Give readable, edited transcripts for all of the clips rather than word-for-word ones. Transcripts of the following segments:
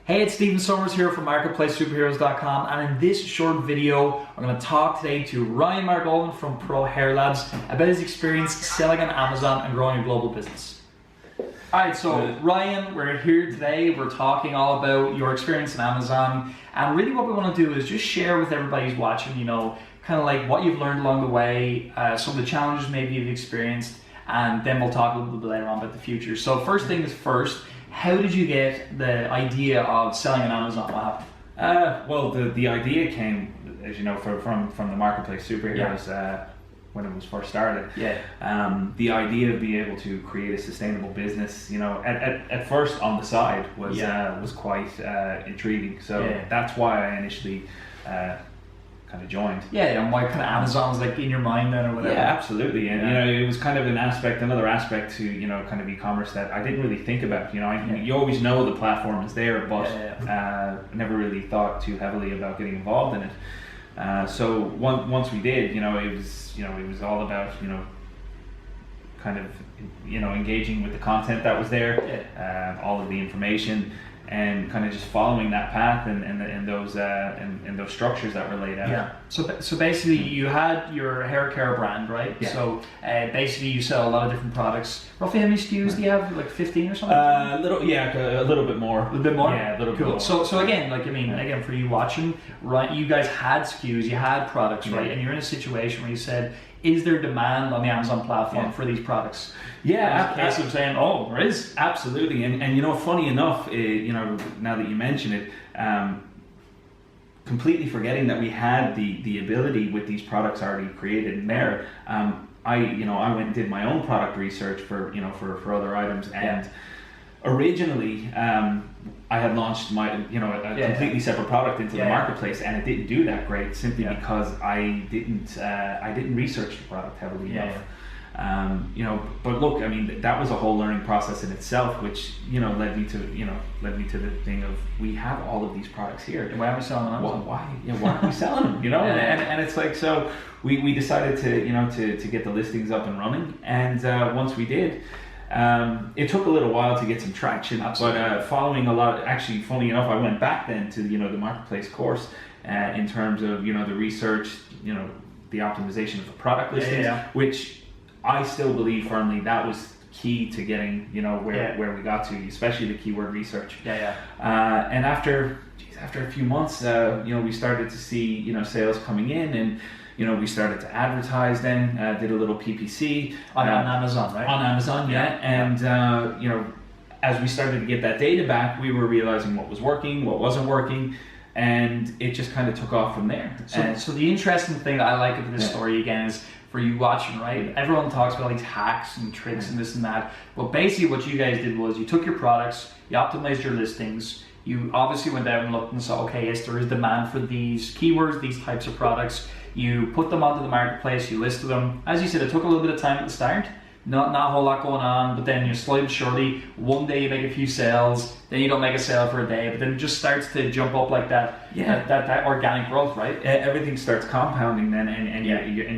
Hey, it's Stephen Summers here from MarketplaceSuperheroes.com, and in this short video, I'm going to talk today to Ryan Margolin from Pro Hair Labs about his experience selling on Amazon and growing a global business. Alright, so Ryan, we're here today, we're talking all about your experience on Amazon, and really what we want to do is just share with everybody who's watching, kind of like what you've learned along the way, some of the challenges maybe you've experienced, and then we'll talk a little bit later on about the future. So first things first, how did you get the idea of selling on Amazon? What happened? Well, the idea came, as you know, from the Marketplace Superheroes when it was first started. Yeah. The idea of being able to create a sustainable business, at first on the side was quite intriguing. So that's why I initially kind of joined. Yeah, and why kind of Amazon was like in your mind then or whatever? Yeah, absolutely. And it was kind of another aspect to kind of e-commerce that I didn't really think about. You always know the platform is there, but never really thought too heavily about getting involved in it. So once we did, it was all about kind of engaging with the content that was there, all of the information, and kind of just following that path and those structures that were laid out. Yeah. So basically, you had your hair care brand, right? Yeah. So basically, you sell a lot of different products. Roughly, how many SKUs do you have? Like 15 or something? A little bit more. A little bit more. Yeah, a little cool. bit more. So again, again, for you watching, right? You guys had SKUs, you had products, right? And you're in a situation where you said, is there demand on the Amazon platform for these products? Yeah, case of saying, oh, there is. Absolutely, and funny enough, now that you mention it, completely forgetting that we had the ability with these products already created in there. I went and did my own product research for other items, and originally I had launched my completely separate product into the marketplace, and it didn't do that great simply because I didn't research the product heavily enough. But look, I mean, that was a whole learning process in itself, which led me to the thing of, we have all of these products here. Why aren't we selling them? Why aren't we selling them? And it's like, so we decided to get the listings up and running, and once we did, it took a little while to get some traction. Absolutely. But following a lot, actually, funny enough, I went back then to the marketplace course in terms of the research, the optimization of the product listings, which I still believe firmly that was key to getting where we got to, especially the keyword research. And after a few months, we started to see sales coming in, and we started to advertise then, did a little PPC. On Amazon, right? On Amazon, and as we started to get that data back, we were realizing what was working, what wasn't working, and it just kind of took off from there. So the interesting thing that I like about this story, again, is for you watching, right? Everyone talks about these hacks and tricks and this and that, but basically what you guys did was you took your products, you optimized your listings, you obviously went out and looked and saw, okay, yes, there is demand for these keywords, these types of products. You put them onto the marketplace, you listed them. As you said, it took a little bit of time at the start, not a whole lot going on, but then you slowly but surely, one day you make a few sales, then you don't make a sale for a day, but then it just starts to jump up like that. That organic growth, right? Everything starts compounding then, and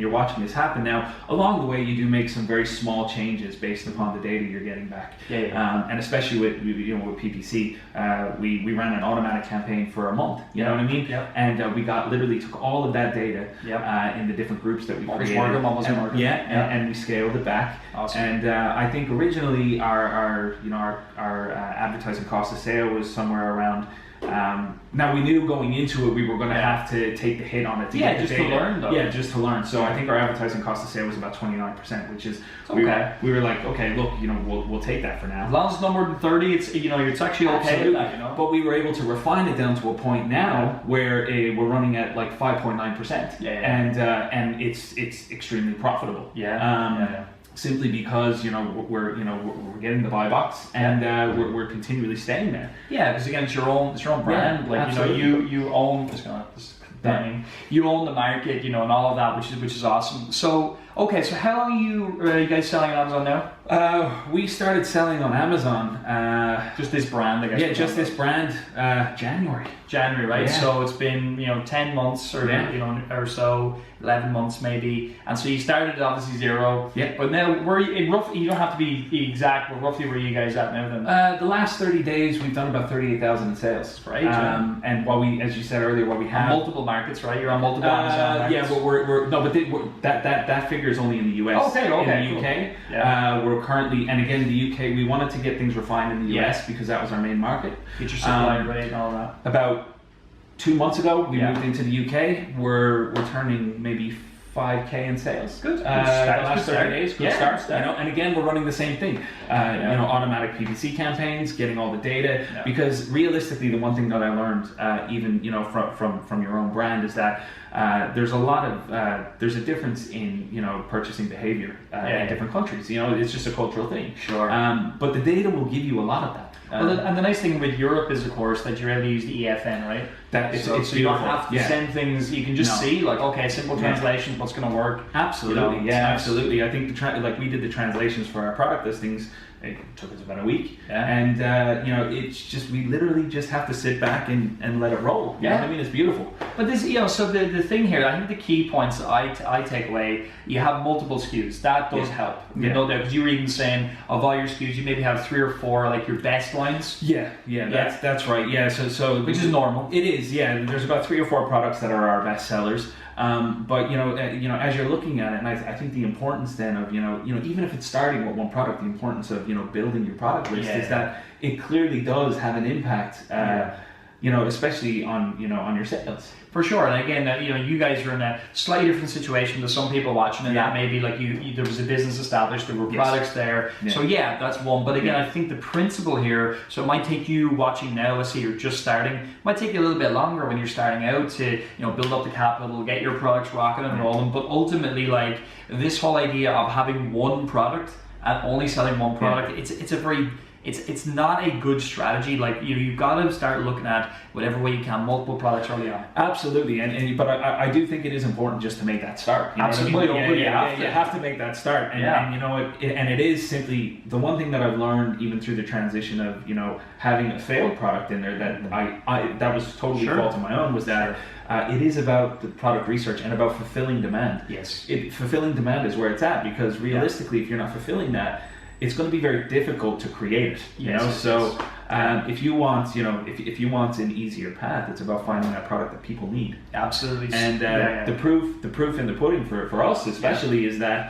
you're watching this happen. Now, along the way, you do make some very small changes based upon the data you're getting back. And especially with PPC, we ran an automatic campaign for a month. You know what I mean? And we literally took all of that data in the different groups that we created. And we scaled it back. Awesome. And I think originally our advertising cost of sale was somewhere around. Now we knew going into it we were going to have to take the hit on it to get the data. To learn though. Yeah, just to learn. So I think our advertising cost of sale was about 29%, which is we were like, okay, look, we'll take that for now. As long as it's no more than 30, it's actually okay with that, But we were able to refine it down to a point now where we're running at like 5.9%. And it's extremely profitable. Simply because we're getting the buy box, and we're continually staying there. Yeah, because again, it's your own brand. You own you own the market, and all of that, which is awesome. So how long are you guys selling on Amazon now? We started selling on Amazon. Just this brand, I guess. Yeah, just this brand. January, right? Yeah. So it's been 10 months or or so, 11 months maybe, and so you started at obviously zero. Yeah. But now where you roughly, you don't have to be exact, but roughly where are you guys at now then? The last 30 days, we've done about 38,000 in sales. Right. Yeah. And while we, as you said earlier, what we have multiple markets, right? You're on multiple Amazon markets. Yeah, but that figure is only in the US. Okay, In the cool. UK, Yeah. we're currently, and again, the UK, we wanted to get things refined in the US because that was our main market. Get your supply rate and all that. About 2 months ago, we Yeah. moved into the UK. We're turning maybe 5K in sales. Good. The last 30 start. days, good Yeah, start. good start. And again, we're running the same thing. Automatic PPC campaigns, getting all the data. Yeah. Because realistically, the one thing that I learned, even from your own brand, is that there's a difference in purchasing behavior in different countries. It's just a cultural thing. Sure. But the data will give you a lot of that. And the nice thing with Europe is, of course, that you're able to use the EFN, right? So you don't have to send things. You can just see, like, okay, simple translations, what's going to work. Absolutely, Nice. absolutely. I think we did the translations for our product listings. It took us about a week, Yeah. and it's just we literally just have to sit back and let it roll. You know what I mean, it's beautiful. But this, so the thing here, I think the key points I take away, you have multiple SKUs. That does help. Yeah. Because you were even saying of all your SKUs, you maybe have 3 or 4 like your best lines. Yeah, that's right. Yeah, so Which is normal. It is. Yeah, there's about 3 or 4 products that are our best sellers. But as you're looking at it, and I think the importance then of even if it's starting with one product, the importance of building your product list is that it clearly does have an impact. Especially on your sales. For sure, and again, you guys are in a slightly different situation to some people watching, and that maybe like you there was a business established, there were products there. Yeah. So that's one. But again, I think the principle here, so it might take you watching now, let's say you're just starting, it might take you a little bit longer when you're starting out to build up the capital, get your products rocking and rolling. But ultimately, like this whole idea of having one product and only selling one product, it's a very It's not a good strategy. Like you've got to start looking at whatever way you can, multiple products early on. Absolutely, but I do think it is important just to make that start. Absolutely, you have to make that start, and it is simply the one thing that I've learned even through the transition of having a failed product in there that I that was totally fault of my own was that it is about the product research and about fulfilling demand. Yes, fulfilling demand is where it's at because realistically, if you're not fulfilling that, it's going to be very difficult to create it. If you want, if you want an easier path, it's about finding that product that people need. Absolutely. And the proof in the pudding for us especially is that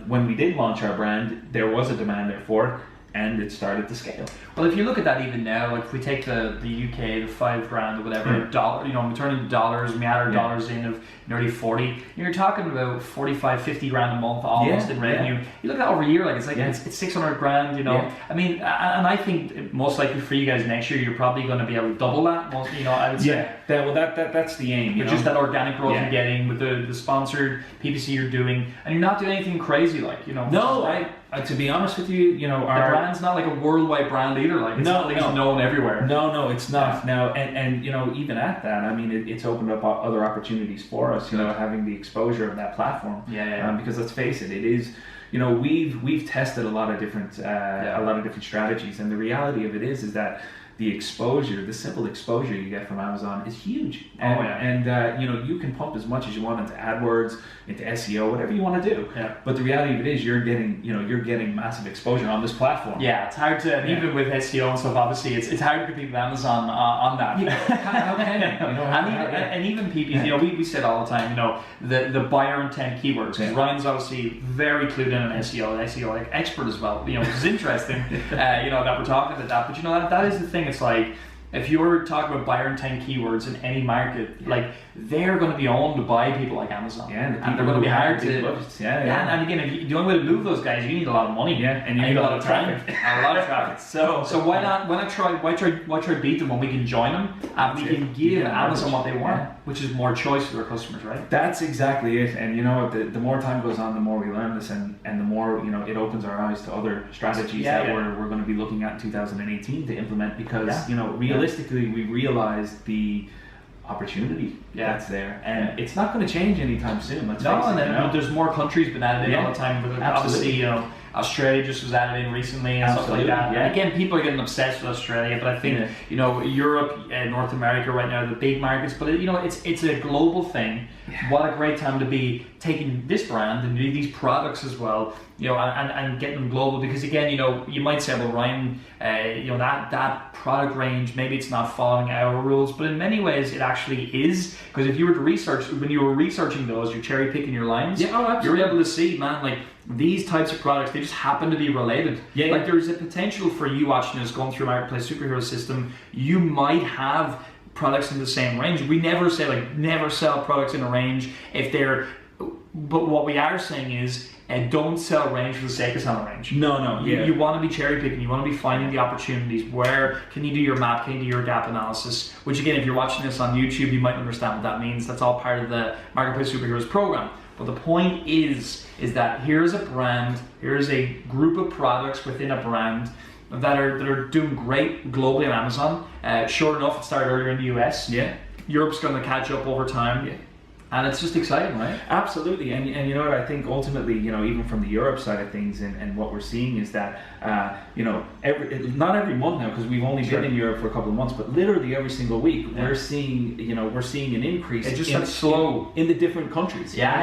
when we did launch our brand, there was a demand there for it, and it started to scale. Well, if you look at that even now, like if we take the UK, the $5,000 or whatever, dollar, we turn into dollars, and we add our dollars in of nearly 40, you're talking about 45, 50 grand a month almost in revenue. You look at that over a year, like it's 600 grand, I mean, and I think most likely for you guys next year, you're probably going to be able to double that, I would say. That's the aim. But just that organic growth you're getting with the sponsored PPC you're doing, and you're not doing anything crazy No, to be honest with you, the brand's not like a worldwide brand either. Like it's not like it's known everywhere. No, it's not. Now, and even at that, I mean, it's opened up other opportunities for us. Having the exposure of that platform. Because let's face it, it is. We've tested a lot of different strategies, and the reality of it is that the exposure, the simple exposure you get from Amazon is huge. And you can pump as much as you want into AdWords, into SEO, whatever you want to do. But the reality of it is you're getting massive exposure on this platform. Yeah, it's hard to, and even with SEO and stuff, obviously it's hard to compete with Amazon on that. How can and even PPC, we say it all the time, the buyer intent keywords. Because Ryan's obviously very clued in on SEO like expert as well. Which is interesting. That we're talking about that. But that is the thing. It's like if you're talking about buyer intent keywords in any market, like they're going to be owned by people like Amazon. And they're going to be hard to. And again, the only way to move those guys, you need a lot of money. And you need a lot of traffic. A lot of traffic. So why try to beat them when we can join them and we can give Amazon what they want, which is more choice for their customers, right? That's exactly it. And the more time goes on, the more we learn this, and the more it opens our eyes to other strategies that we're going to be looking at in 2018 to implement because realistically we realize the opportunity that's there, and it's not going to change anytime soon. Let's face it, there's more countries been added in all the time, but obviously Australia just was added in recently and stuff like Absolutely, that. yeah. And again, people are getting obsessed with Australia, but I think you know Europe and North America right now are the big markets. But you know, it's a global thing. What a great time to be taking this brand and these products as well, you know, and getting them global. Because again, you know, you might say, well, Ryan, you know, that product range, maybe it's not following our rules, but in many ways it actually is. Because if you were to research, when you were researching those, you're cherry picking your lines. Yeah, oh, absolutely. You're able to see, man, like these types of products, they just happen to be related. Yeah, like there's a potential for you watching this, going through Marketplace Superhero system, you might have products in the same range. We never say like never sell products in a range if they're, but what we are saying is don't sell range for the sake of selling range. No, You want to be cherry picking. You want to be finding the opportunities. Where can you do your map? Can you do your gap analysis? Which again, if you're watching this on YouTube, you might understand what that means. That's all part of the Marketplace Superheroes program. But the point is that here's a brand, here's a group of products within a brand that are doing great globally on Amazon. Sure enough, it started earlier in the US. Yeah. Europe's going to catch up over time. Yeah. And it's just exciting, right? Absolutely, and you know what, I think ultimately, you know, even from the Europe side of things, and what we're seeing is that, you know, not every month now, because we've only been in Europe for a couple of months, but literally every single week, we're seeing an increase. It just starts slow in the different countries. Yeah.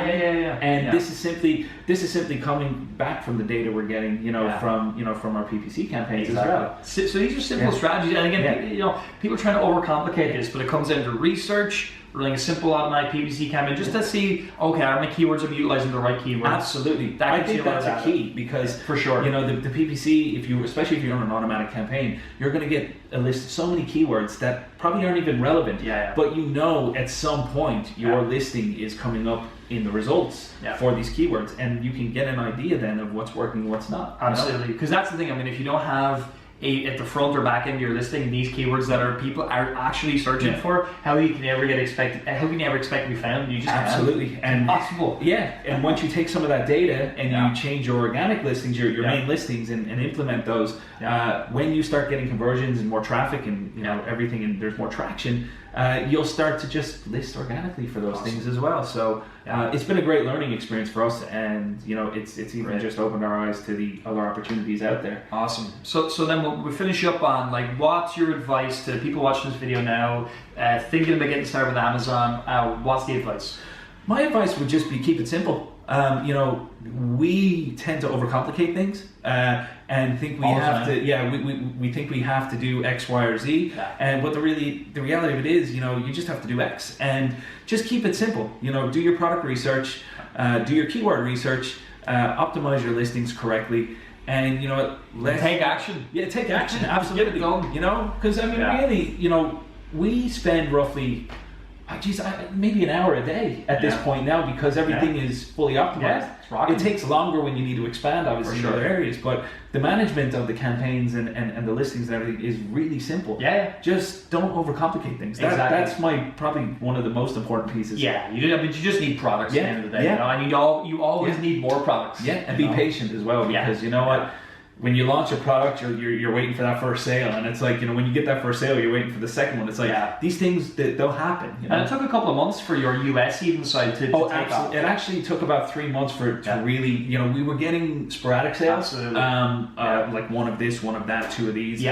And this is simply coming back from the data we're getting, you know, from our PPC campaigns as well. So these are simple strategies, and again, you know, people are trying to overcomplicate this, but it comes down to research, running a simple automatic PPC campaign just to see, okay, are my keywords, I'm utilizing the right keywords. Absolutely. I think that's a key, because for sure, you know, the PPC, especially if you're on an automatic campaign, you're going to get a list of so many keywords that probably aren't even relevant. But you know, at some point, your listing is coming up in the results for these keywords, and you can get an idea then of what's working and what's not. Absolutely, because that's the thing. I mean, if you don't have at the front or back end of your listing these keywords that people are actually searching for, how can you ever expect to be found? You just absolutely and impossible. And once you take some of that data and you change your organic listings, your main listings, and implement those, when you start getting conversions and more traffic and you know everything, and there's more traction, you'll start to just list organically for those things as well. So it's been a great learning experience for us, and you know it's even just opened our eyes to the other opportunities out there. Awesome. So then we'll finish up on like, what's your advice to people watching this video now, thinking about getting started with Amazon? What's the advice? My advice would just be keep it simple. You know, we tend to overcomplicate things and think we have to. Yeah, we think we have to do X, Y, or Z. And but the reality of it is, you know, you just have to do X, and just keep it simple. You know, do your product research, do your keyword research, optimize your listings correctly, and you know, take action. Yeah, take action. Absolutely. Get it going. You know, because I mean, really, you know, we spend roughly, maybe an hour a day at this point now, because everything is fully optimized. It takes longer when you need to expand, obviously, in other areas, but the management of the campains and the listings and everything is really simple. Just don't overcomplicate things. That's probably one of the most important pieces. You just need products at the end of the day. You know? And you always need more products. And be patient as well, because you know what? When you launch a product, you're waiting for that first sale, and it's like, you know, when you get that first sale, you're waiting for the second one. It's like these things, they'll happen. You know? And it took a couple of months for your US even side to take off. It actually took about 3 months to really, you know, we were getting sporadic sales. Absolutely. Like one of this, one of that, 2 of these.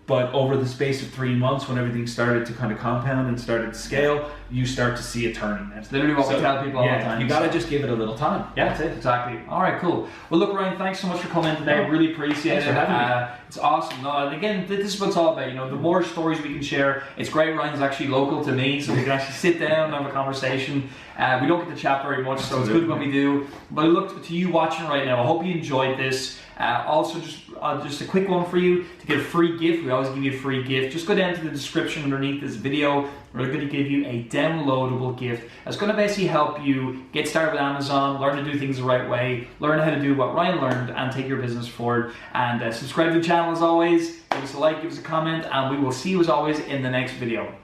But over the space of 3 months, when everything started to kind of compound and started to scale, you start to see it turning. That's literally what we tell people all the time. You got to just give it a little time. That's it. Exactly. All right, cool. Well, look, Ryan, thanks so much for coming in today. I really appreciate it. Thanks for having me. It's awesome. No, and again, this is what it's all about. You know, the more stories we can share, it's great. Ryan's actually local to me, so we can actually sit down and have a conversation. We don't get to chat very much, so it's good when we do. But look, to you watching right now, I hope you enjoyed this. Also, just a quick one for you to get a free gift. We always give you a free gift. Just go down to the description underneath this video. We're going to give you a downloadable gift that's going to basically help you get started with Amazon, learn to do things the right way, learn how to do what Ryan learned, and take your business forward. And subscribe to the channel as always. Give us a like, give us a comment, and we will see you as always in the next video.